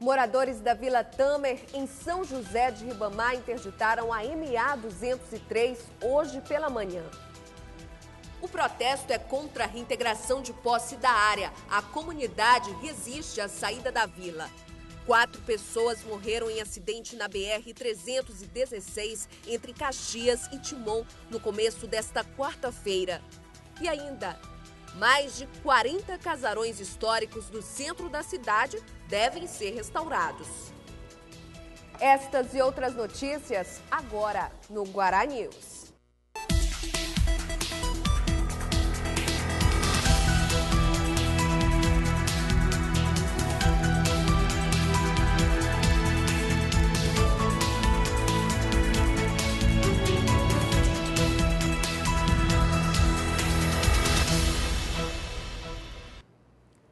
Moradores da Vila Tamer, em São José de Ribamar, interditaram a MA 203 hoje pela manhã. O protesto é contra a reintegração de posse da área. A comunidade resiste à saída da vila. 4 pessoas morreram em acidente na BR-316 entre Caxias e Timon no começo desta quarta-feira. E ainda, mais de 40 casarões históricos do centro da cidade devem ser restaurados. Estas e outras notícias agora no Guará News.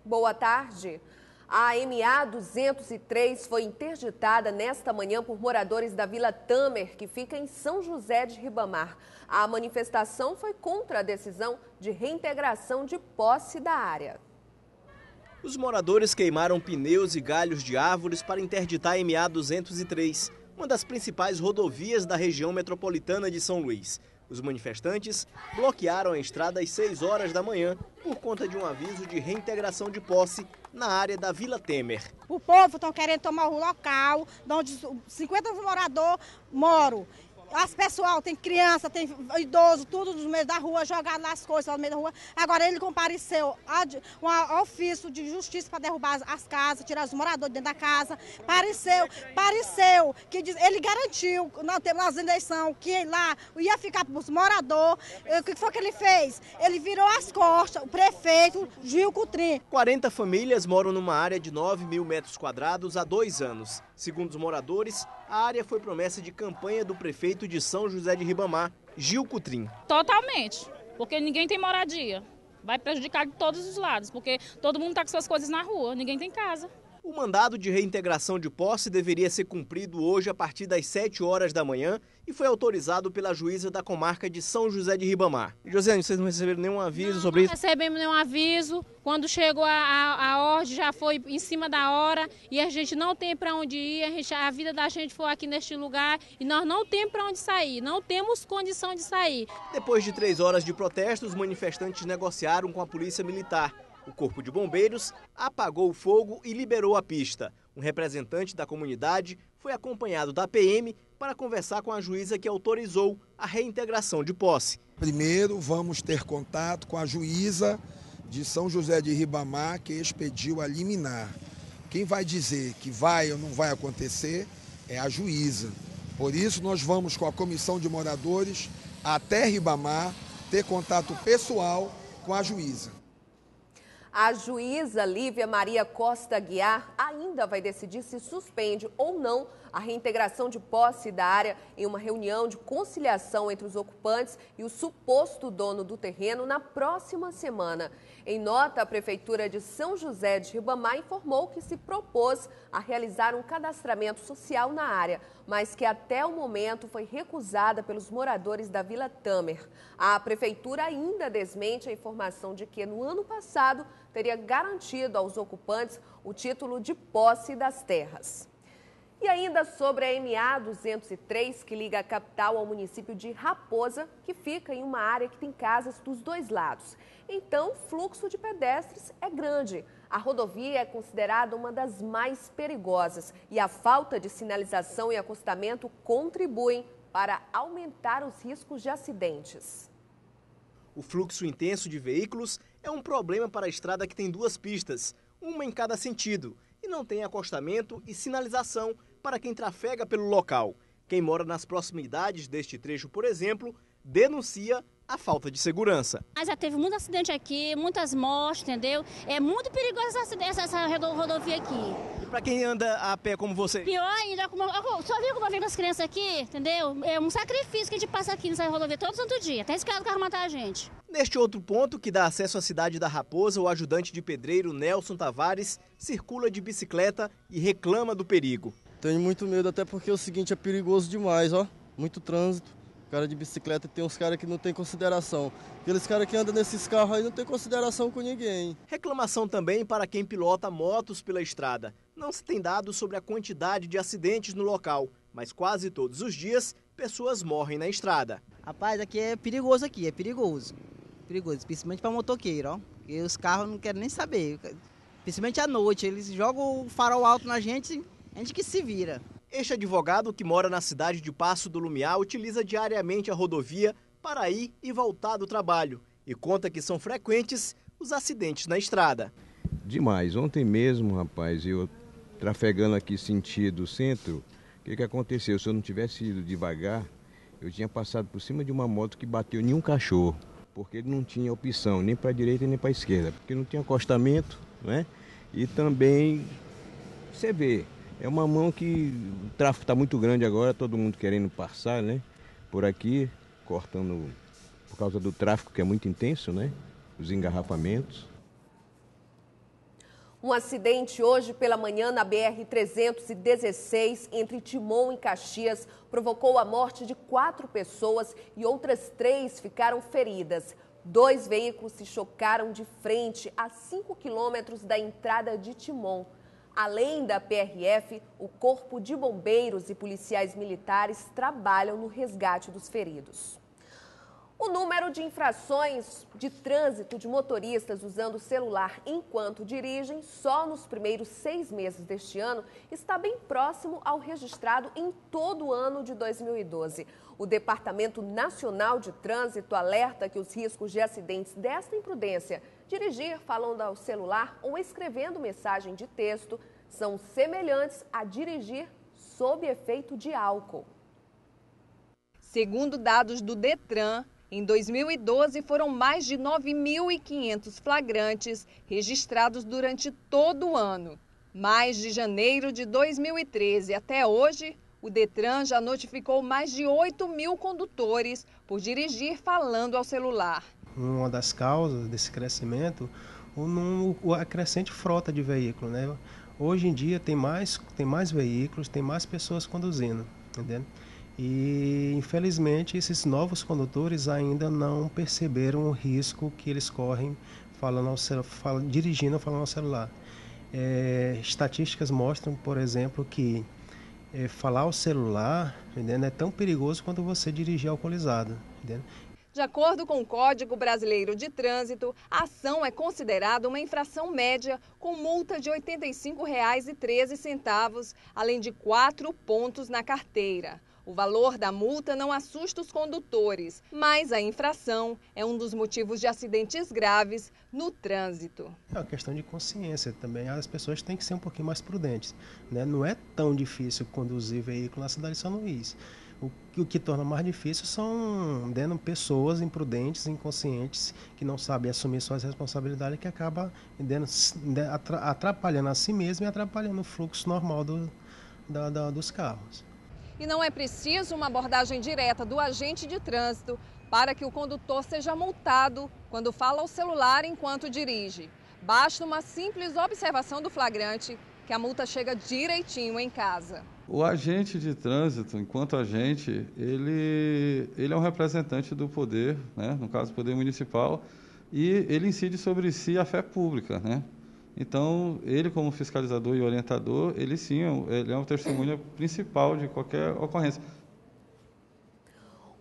Boa tarde. A MA 203 foi interditada nesta manhã por moradores da Vila Tamer, que fica em São José de Ribamar. A manifestação foi contra a decisão de reintegração de posse da área. Os moradores queimaram pneus e galhos de árvores para interditar a MA 203, uma das principais rodovias da região metropolitana de São Luís. Os manifestantes bloquearam a estrada às 6 horas da manhã por conta de um aviso de reintegração de posse na área da Vila Tamer. O povo está querendo tomar o local onde 50 moradores moram. As pessoal, tem criança, tem idoso, tudo no meio da rua, jogado lá as coisas no meio da rua. Agora ele compareceu um ofício de justiça para derrubar as casas, tirar os moradores dentro da casa. Pareceu que ele garantiu, nas eleições, que lá ia ficar para os moradores. O que foi que ele fez? Ele virou as costas, o prefeito Gil Cutrim. 40 famílias moram numa área de 9.000 metros quadrados há 2 anos. Segundo os moradores, a área foi promessa de campanha do prefeito de São José de Ribamar, Gil Cutrim. Totalmente, porque ninguém tem moradia. Vai prejudicar de todos os lados, porque todo mundo está com suas coisas na rua, ninguém tem casa. O mandado de reintegração de posse deveria ser cumprido hoje a partir das 7 horas da manhã e foi autorizado pela juíza da comarca de São José de Ribamar. Josiane, vocês não receberam nenhum aviso sobre isso? Não recebemos nenhum aviso. Quando chegou a ordem, já foi em cima da hora e a gente não tem para onde ir. A vida da gente foi aqui neste lugar e nós não temos para onde sair, não temos condição de sair. Depois de 3 horas de protesto, os manifestantes negociaram com a polícia militar. O Corpo de Bombeiros apagou o fogo e liberou a pista. Um representante da comunidade foi acompanhado da PM para conversar com a juíza que autorizou a reintegração de posse. Primeiro, vamos ter contato com a juíza de São José de Ribamar, que expediu a liminar. Quem vai dizer que vai ou não vai acontecer é a juíza. Por isso, nós vamos com a comissão de moradores até Ribamar ter contato pessoal com a juíza. A juíza Lívia Maria Costa Guiar ainda vai decidir se suspende ou não a reintegração de posse da área em uma reunião de conciliação entre os ocupantes e o suposto dono do terreno na próxima semana. Em nota, a Prefeitura de São José de Ribamar informou que se propôs a realizar um cadastramento social na área, mas que até o momento foi recusada pelos moradores da Vila Tamer. A Prefeitura ainda desmente a informação de que no ano passado teria garantido aos ocupantes o título de posse das terras. E ainda sobre a MA 203, que liga a capital ao município de Raposa, que fica em uma área que tem casas dos 2 lados. Então, o fluxo de pedestres é grande. A rodovia é considerada uma das mais perigosas e a falta de sinalização e acostamento contribuem para aumentar os riscos de acidentes. O fluxo intenso de veículos é um problema para a estrada que tem 2 pistas, uma em cada sentido, e não tem acostamento e sinalização para quem trafega pelo local. Quem mora nas proximidades deste trecho, por exemplo, denuncia a falta de segurança. Mas já teve muito acidente aqui, muitas mortes, entendeu? É muito perigoso essa rodovia aqui. E para quem anda a pé como você? Pior ainda, só viu como eu venho com as crianças aqui, entendeu? É um sacrifício que a gente passa aqui nessa rodovia todo santo dia, até esse carro matar a gente. Neste outro ponto, que dá acesso à cidade da Raposa, o ajudante de pedreiro Nelson Tavares circula de bicicleta e reclama do perigo. Tenho muito medo, até porque é o seguinte, é perigoso demais, ó. Muito trânsito. Cara de bicicleta, tem uns caras que não tem consideração. Aqueles caras que andam nesses carros aí não tem consideração com ninguém. Reclamação também para quem pilota motos pela estrada. Não se tem dados sobre a quantidade de acidentes no local, mas quase todos os dias, pessoas morrem na estrada. Rapaz, aqui é perigoso aqui, é perigoso. Perigoso, principalmente para motoqueiro, ó. E os carros não querem nem saber. Principalmente à noite, eles jogam o farol alto na gente, a gente que se vira. Este advogado, que mora na cidade de Passo do Lumiar, utiliza diariamente a rodovia para ir e voltar do trabalho e conta que são frequentes os acidentes na estrada. Demais. Ontem mesmo, rapaz, eu trafegando aqui sentido centro, o que aconteceu? Se eu não tivesse ido devagar, eu tinha passado por cima de uma moto que bateu em um cachorro, porque ele não tinha opção nem para a direita nem para a esquerda, porque não tinha acostamento, né? E também, você vê, é uma mão que o tráfego está muito grande agora, todo mundo querendo passar, né? Por aqui, cortando por causa do tráfego que é muito intenso, né? Os engarrafamentos. Um acidente hoje pela manhã na BR-316, entre Timon e Caxias, provocou a morte de 4 pessoas e outras 3 ficaram feridas. 2 veículos se chocaram de frente a 5 quilômetros da entrada de Timon. Além da PRF, o Corpo de Bombeiros e policiais militares trabalham no resgate dos feridos. O número de infrações de trânsito de motoristas usando o celular enquanto dirigem só nos primeiros 6 meses deste ano está bem próximo ao registrado em todo o ano de 2012. O Departamento Nacional de Trânsito alerta que os riscos de acidentes desta imprudência, dirigir falando ao celular ou escrevendo mensagem de texto, são semelhantes a dirigir sob efeito de álcool. Segundo dados do Detran, em 2012, foram mais de 9.500 flagrantes registrados durante todo o ano. Mais de janeiro de 2013 até hoje, o Detran já notificou mais de 8.000 condutores por dirigir falando ao celular. Uma das causas desse crescimento, a crescente frota de veículos, né? Hoje em dia tem mais veículos, tem mais pessoas conduzindo, entendeu? E, infelizmente, esses novos condutores ainda não perceberam o risco que eles correm dirigindo falando ao celular. Estatísticas mostram, por exemplo, que falar ao celular, entendeu, é tão perigoso quanto você dirigir alcoolizado. Entendeu? De acordo com o Código Brasileiro de Trânsito, a ação é considerada uma infração média com multa de R$ 85,13, além de 4 pontos na carteira. O valor da multa não assusta os condutores, mas a infração é um dos motivos de acidentes graves no trânsito. É uma questão de consciência também. As pessoas têm que ser um pouquinho mais prudentes, né? Não é tão difícil conduzir veículo na cidade de São Luís. O que torna mais difícil são pessoas imprudentes, inconscientes, que não sabem assumir suas responsabilidades e que acabam atrapalhando a si mesmo e atrapalhando o fluxo normal dos carros. E não é preciso uma abordagem direta do agente de trânsito para que o condutor seja multado quando fala ao celular enquanto dirige. Basta uma simples observação do flagrante que a multa chega direitinho em casa. O agente de trânsito, enquanto agente, ele é um representante do poder, né? No caso, o poder municipal, e ele incide sobre si a fé pública, né? Então, ele como fiscalizador e orientador, ele é uma testemunha principal de qualquer ocorrência.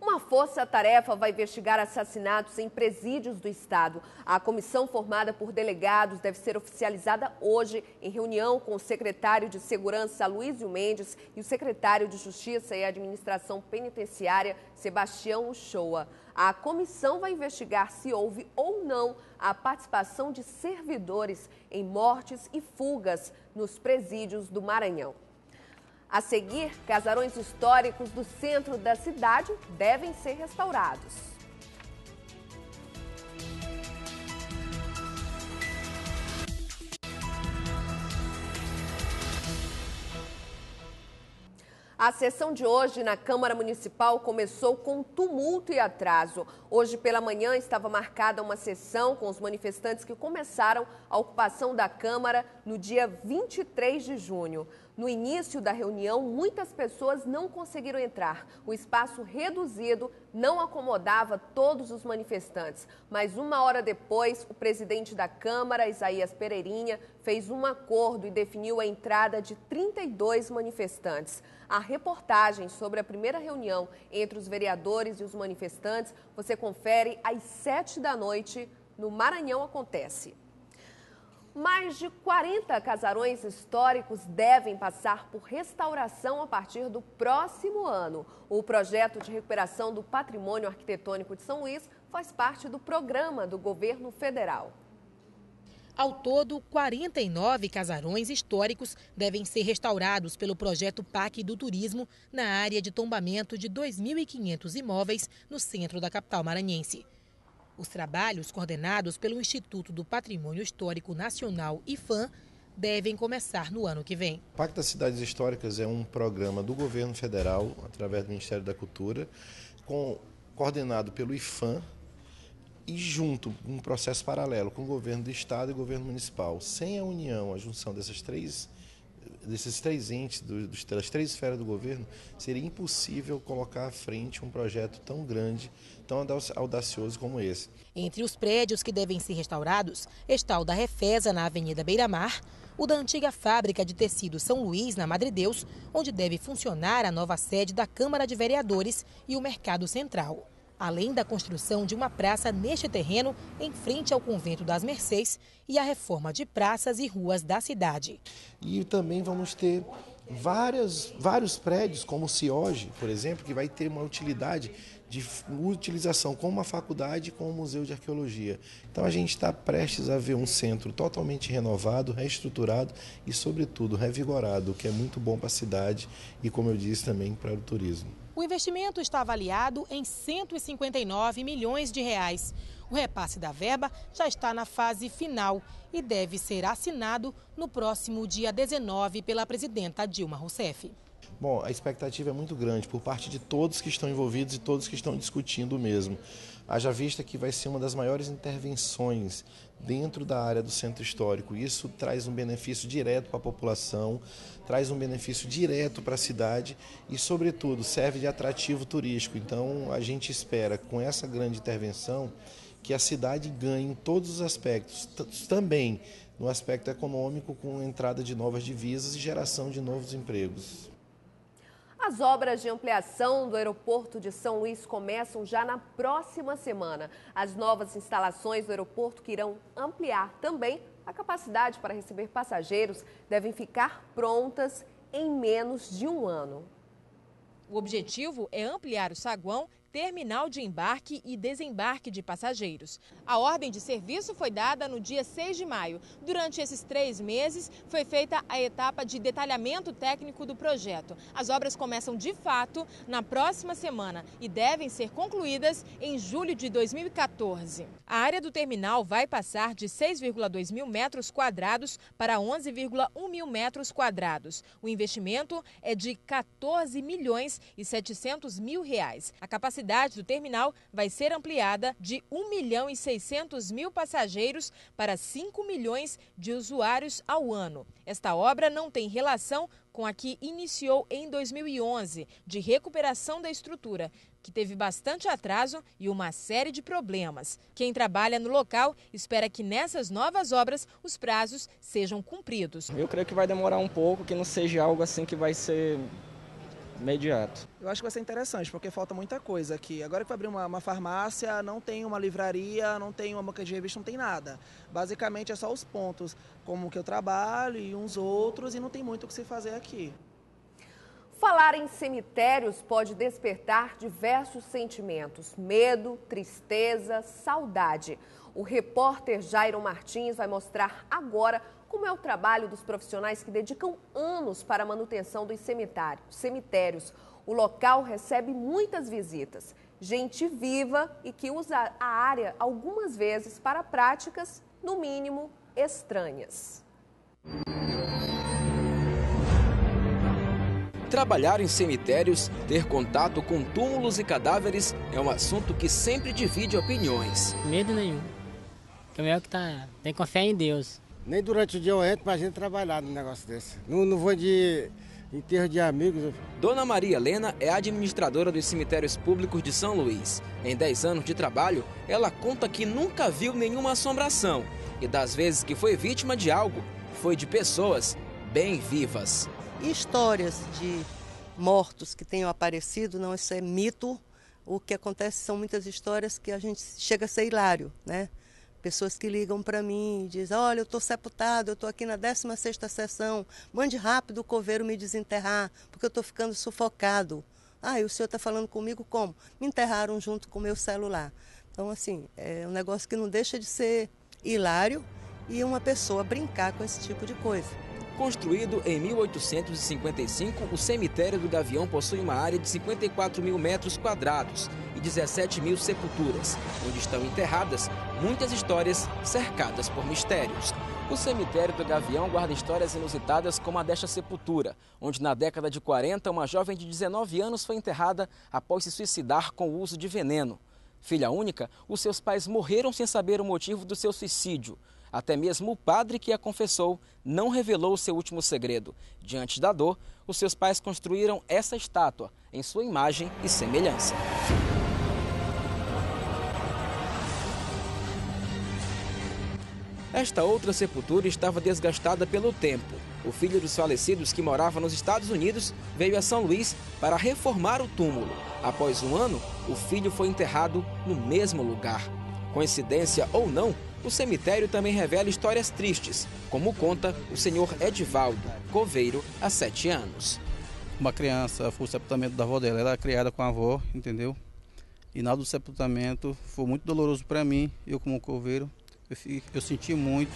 Uma força-tarefa vai investigar assassinatos em presídios do estado. A comissão formada por delegados deve ser oficializada hoje em reunião com o secretário de Segurança, Aloysio Mendes, e o secretário de Justiça e Administração Penitenciária, Sebastião Uchoa. A comissão vai investigar se houve ou não a participação de servidores em mortes e fugas nos presídios do Maranhão. A seguir, casarões históricos do centro da cidade devem ser restaurados. A sessão de hoje na Câmara Municipal começou com tumulto e atraso. Hoje pela manhã estava marcada uma sessão com os manifestantes que começaram a ocupação da Câmara no dia 23 de junho. No início da reunião, muitas pessoas não conseguiram entrar. O espaço reduzido não acomodava todos os manifestantes, mas uma hora depois, o presidente da Câmara, Isaías Pereirinha, fez um acordo e definiu a entrada de 32 manifestantes. A reportagem sobre a primeira reunião entre os vereadores e os manifestantes você confere às 7 da noite no Maranhão Acontece. Mais de 40 casarões históricos devem passar por restauração a partir do próximo ano. O projeto de recuperação do patrimônio arquitetônico de São Luís faz parte do programa do governo federal. Ao todo, 49 casarões históricos devem ser restaurados pelo projeto PAC do Turismo na área de tombamento de 2.500 imóveis no centro da capital maranhense. Os trabalhos, coordenados pelo Instituto do Patrimônio Histórico Nacional, IFAM, devem começar no ano que vem. O Pacto das Cidades Históricas é um programa do governo federal, através do Ministério da Cultura, coordenado pelo IFAM e junto, um processo paralelo com o governo do estado e o governo municipal. Sem a união, a junção desses três entes, das três esferas do governo, seria impossível colocar à frente um projeto tão grande, tão audacioso como esse. Entre os prédios que devem ser restaurados está o da Refesa, na Avenida Beira-Mar, o da antiga fábrica de tecido São Luís, na Madre Deus, onde deve funcionar a nova sede da Câmara de Vereadores e o Mercado Central. Além da construção de uma praça neste terreno, em frente ao Convento das Mercês, e a reforma de praças e ruas da cidade. E também vamos ter vários prédios, como o CIOG, por exemplo, que vai ter uma utilidade de utilização com uma faculdade e com um museu de arqueologia. Então a gente está prestes a ver um centro totalmente renovado, reestruturado e, sobretudo, revigorado, o que é muito bom para a cidade e, como eu disse, também para o turismo. O investimento está avaliado em 159 milhões de reais. O repasse da verba já está na fase final e deve ser assinado no próximo dia 19 pela presidenta Dilma Rousseff. Bom, a expectativa é muito grande por parte de todos que estão envolvidos e todos que estão discutindo o mesmo. Haja vista que vai ser uma das maiores intervenções dentro da área do centro histórico. Isso traz um benefício direto para a população, traz um benefício direto para a cidade e, sobretudo, serve de atrativo turístico. Então, a gente espera, com essa grande intervenção, que a cidade ganhe em todos os aspectos, também no aspecto econômico, com a entrada de novas divisas e geração de novos empregos. As obras de ampliação do aeroporto de São Luís começam já na próxima semana. As novas instalações do aeroporto, que irão ampliar também a capacidade para receber passageiros, devem ficar prontas em menos de um ano. O objetivo é ampliar o saguão, terminal de embarque e desembarque de passageiros. A ordem de serviço foi dada no dia 6 de maio. Durante esses 3 meses, foi feita a etapa de detalhamento técnico do projeto. As obras começam de fato na próxima semana e devem ser concluídas em julho de 2014. A área do terminal vai passar de 6,2 mil metros quadrados para 11,1 mil metros quadrados. O investimento é de 14 milhões e 700 mil reais. A capacidade do terminal vai ser ampliada de 1 milhão e 600 mil passageiros para 5 milhões de usuários ao ano. Esta obra não tem relação com a que iniciou em 2011, de recuperação da estrutura, que teve bastante atraso e uma série de problemas. Quem trabalha no local espera que nessas novas obras os prazos sejam cumpridos. Eu creio que vai demorar um pouco, que não seja algo assim que vai ser imediato. Eu acho que vai ser interessante, porque falta muita coisa aqui. Agora que vai abrir uma farmácia, não tem uma livraria, não tem uma banca de revista, não tem nada. Basicamente é só os pontos, como que eu trabalho e uns outros, e não tem muito o que se fazer aqui. Falar em cemitérios pode despertar diversos sentimentos: medo, tristeza, saudade. O repórter Jairo Martins vai mostrar agora como é o trabalho dos profissionais que dedicam anos para a manutenção dos cemitérios. O local recebe muitas visitas, gente viva e que usa a área algumas vezes para práticas, no mínimo, estranhas. Trabalhar em cemitérios, ter contato com túmulos e cadáveres é um assunto que sempre divide opiniões. Medo nenhum. O melhor que tem que confiar em Deus. Nem durante o dia eu entro pra gente trabalhar num negócio desse. Não vou de enterro de amigos. Dona Maria Helena é administradora dos cemitérios públicos de São Luís. Em 10 anos de trabalho, ela conta que nunca viu nenhuma assombração. E das vezes que foi vítima de algo, foi de pessoas bem vivas. Histórias de mortos que tenham aparecido, não, isso é mito. O que acontece são muitas histórias que a gente chega a ser hilário, né? Pessoas que ligam para mim e dizem, olha, eu estou sepultado, eu estou aqui na 16ª sessão, mande rápido o coveiro me desenterrar, porque eu estou ficando sufocado. Ah, e o senhor está falando comigo como? Me enterraram junto com o meu celular. Então, assim, é um negócio que não deixa de ser hilário e uma pessoa brincar com esse tipo de coisa. Construído em 1855, o cemitério do Gavião possui uma área de 54 mil metros quadrados e 17 mil sepulturas, onde estão enterradas muitas histórias cercadas por mistérios. O cemitério do Gavião guarda histórias inusitadas como a desta sepultura, onde na década de 40 uma jovem de 19 anos foi enterrada após se suicidar com o uso de veneno. Filha única, os seus pais morreram sem saber o motivo do seu suicídio. Até mesmo o padre que a confessou não revelou o seu último segredo. Diante da dor, os seus pais construíram essa estátua em sua imagem e semelhança. Esta outra sepultura estava desgastada pelo tempo. O filho dos falecidos, que morava nos Estados Unidos, veio a São Luís para reformar o túmulo. Após um ano, o filho foi enterrado no mesmo lugar. Coincidência ou não, o cemitério também revela histórias tristes, como conta o senhor Edivaldo, coveiro há 7 anos. Uma criança, foi o sepultamento da avó dela, ela era criada com a avó, entendeu? E na hora do sepultamento foi muito doloroso para mim, eu como coveiro, eu senti muito.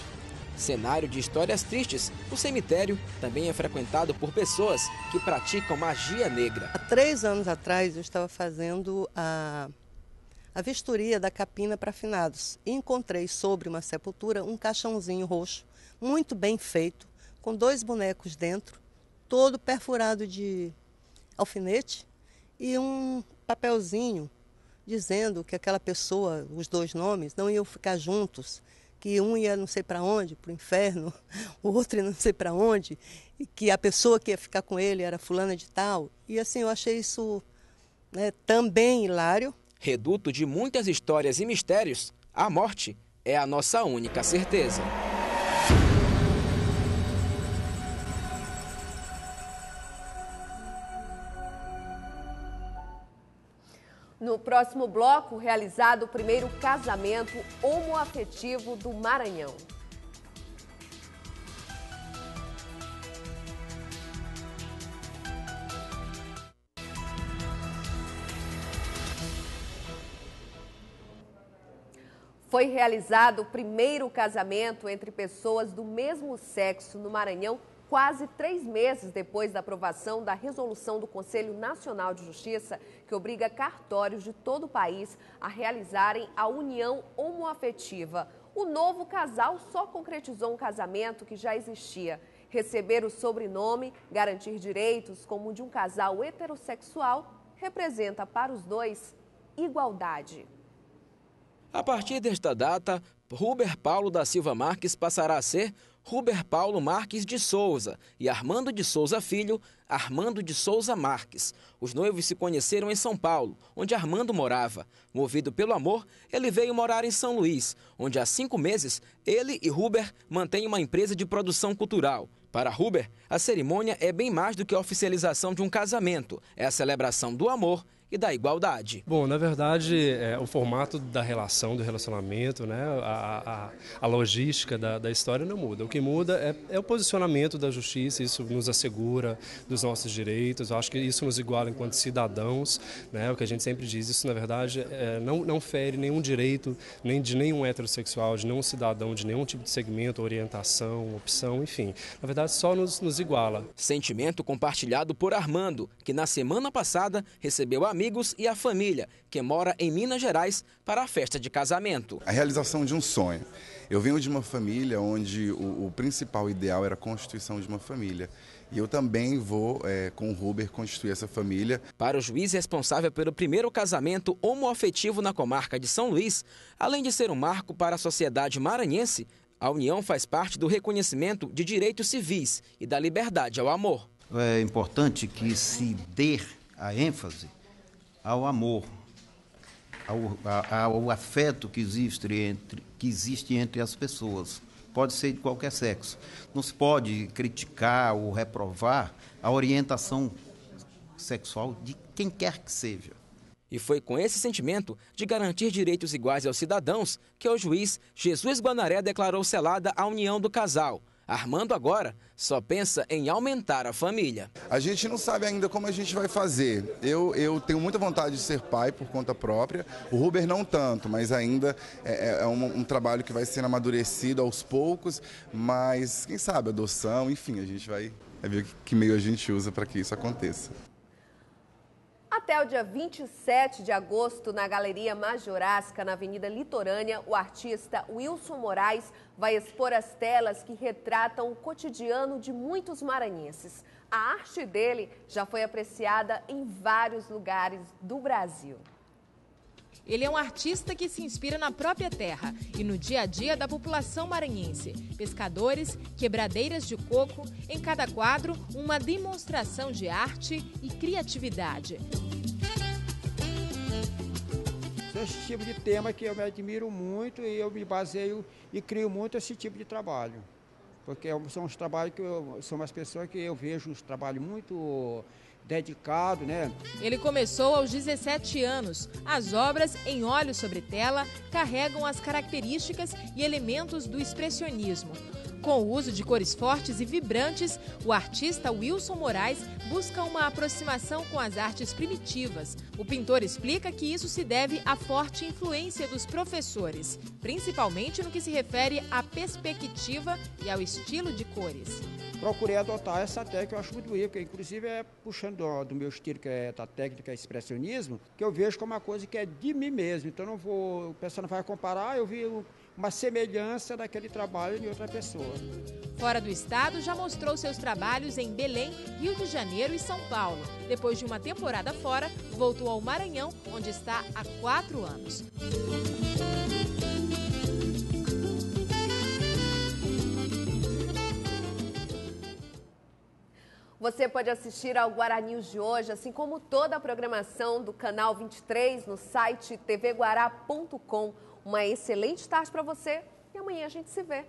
Cenário de histórias tristes, o cemitério também é frequentado por pessoas que praticam magia negra. Há 3 anos atrás eu estava fazendo a vistoria da capina para finados e encontrei sobre uma sepultura um caixãozinho roxo, muito bem feito, com 2 bonecos dentro, todo perfurado de alfinete e um papelzinho dizendo que aquela pessoa, os 2 nomes, não iam ficar juntos, que um ia não sei para onde, para o inferno, o outro ia não sei para onde, e que a pessoa que ia ficar com ele era fulana de tal. E assim, eu achei isso, né, também hilário. Reduto de muitas histórias e mistérios, a morte é a nossa única certeza. No próximo bloco, realizado o primeiro casamento homoafetivo do Maranhão. Foi realizado o primeiro casamento entre pessoas do mesmo sexo no Maranhão, quase 3 meses depois da aprovação da resolução do Conselho Nacional de Justiça, que obriga cartórios de todo o país a realizarem a união homoafetiva. O novo casal só concretizou um casamento que já existia. Receber o sobrenome, garantir direitos como o de um casal heterossexual, representa para os dois igualdade. A partir desta data, Ruber Paulo da Silva Marques passará a ser Ruber Paulo Marques de Souza e Armando de Souza Filho, Armando de Souza Marques. Os noivos se conheceram em São Paulo, onde Armando morava. Movido pelo amor, ele veio morar em São Luís, onde há 5 meses ele e Ruber mantêm uma empresa de produção cultural. Para Ruber, a cerimônia é bem mais do que a oficialização de um casamento. É a celebração do amor e da igualdade. Bom, na verdade, o formato da relação, do relacionamento, né, a logística da história não muda. O que muda é o posicionamento da justiça, isso nos assegura dos nossos direitos, eu acho que isso nos iguala enquanto cidadãos, né, o que a gente sempre diz, isso na verdade não fere nenhum direito, nem de nenhum heterossexual, de nenhum cidadão, de nenhum tipo de segmento, orientação, opção, enfim. Na verdade, só nos iguala. Sentimento compartilhado por Armando, que na semana passada recebeu amigos e a família, que mora em Minas Gerais, para a festa de casamento. A realização de um sonho. Eu venho de uma família onde o principal ideal era a constituição de uma família. E eu também vou, com o Ruber, constituir essa família. Para o juiz responsável pelo primeiro casamento homoafetivo na comarca de São Luís, além de ser um marco para a sociedade maranhense, a união faz parte do reconhecimento de direitos civis e da liberdade ao amor. é importante que se dê a ênfase ao amor, ao afeto que existe entre as pessoas. Pode ser de qualquer sexo. Não se pode criticar ou reprovar a orientação sexual de quem quer que seja. E foi com esse sentimento de garantir direitos iguais aos cidadãos que o juiz Jesus Guanaré declarou selada a união do casal. Armando agora só pensa em aumentar a família. A gente não sabe ainda como a gente vai fazer. Eu tenho muita vontade de ser pai por conta própria. O Ruber não tanto, mas ainda é um trabalho que vai sendo amadurecido aos poucos. Mas quem sabe adoção, enfim, a gente vai ver que meio a gente usa para que isso aconteça. Até o dia 27 de agosto, na Galeria Majorasca, na Avenida Litorânea, o artista Wilson Moraes vai expor as telas que retratam o cotidiano de muitos maranhenses. A arte dele já foi apreciada em vários lugares do Brasil. Ele é um artista que se inspira na própria terra e no dia a dia da população maranhense. Pescadores, quebradeiras de coco, em cada quadro, uma demonstração de arte e criatividade. Esse tipo de tema que eu me admiro muito e eu me baseio e crio muito esse tipo de trabalho. Porque são os trabalhos são as pessoas que eu vejo uns trabalhos muito dedicado, né? Ele começou aos 17 anos. As obras em óleo sobre tela carregam as características e elementos do expressionismo. Com o uso de cores fortes e vibrantes, o artista Wilson Moraes busca uma aproximação com as artes primitivas. O pintor explica que isso se deve à forte influência dos professores, principalmente no que se refere à perspectiva e ao estilo de cores. Procurei adotar essa técnica, eu acho muito bonita, porque inclusive é puxando do meu estilo, que é da técnica expressionismo, que eu vejo como uma coisa que é de mim mesmo. Então o pessoal não vai comparar, eu vi uma semelhança daquele trabalho de outra pessoa. Fora do estado, já mostrou seus trabalhos em Belém, Rio de Janeiro e São Paulo. Depois de uma temporada fora, voltou ao Maranhão, onde está há 4 anos. Você pode assistir ao Guará News de hoje, assim como toda a programação do Canal 23 no site tvguará.com. Uma excelente tarde para você e amanhã a gente se vê.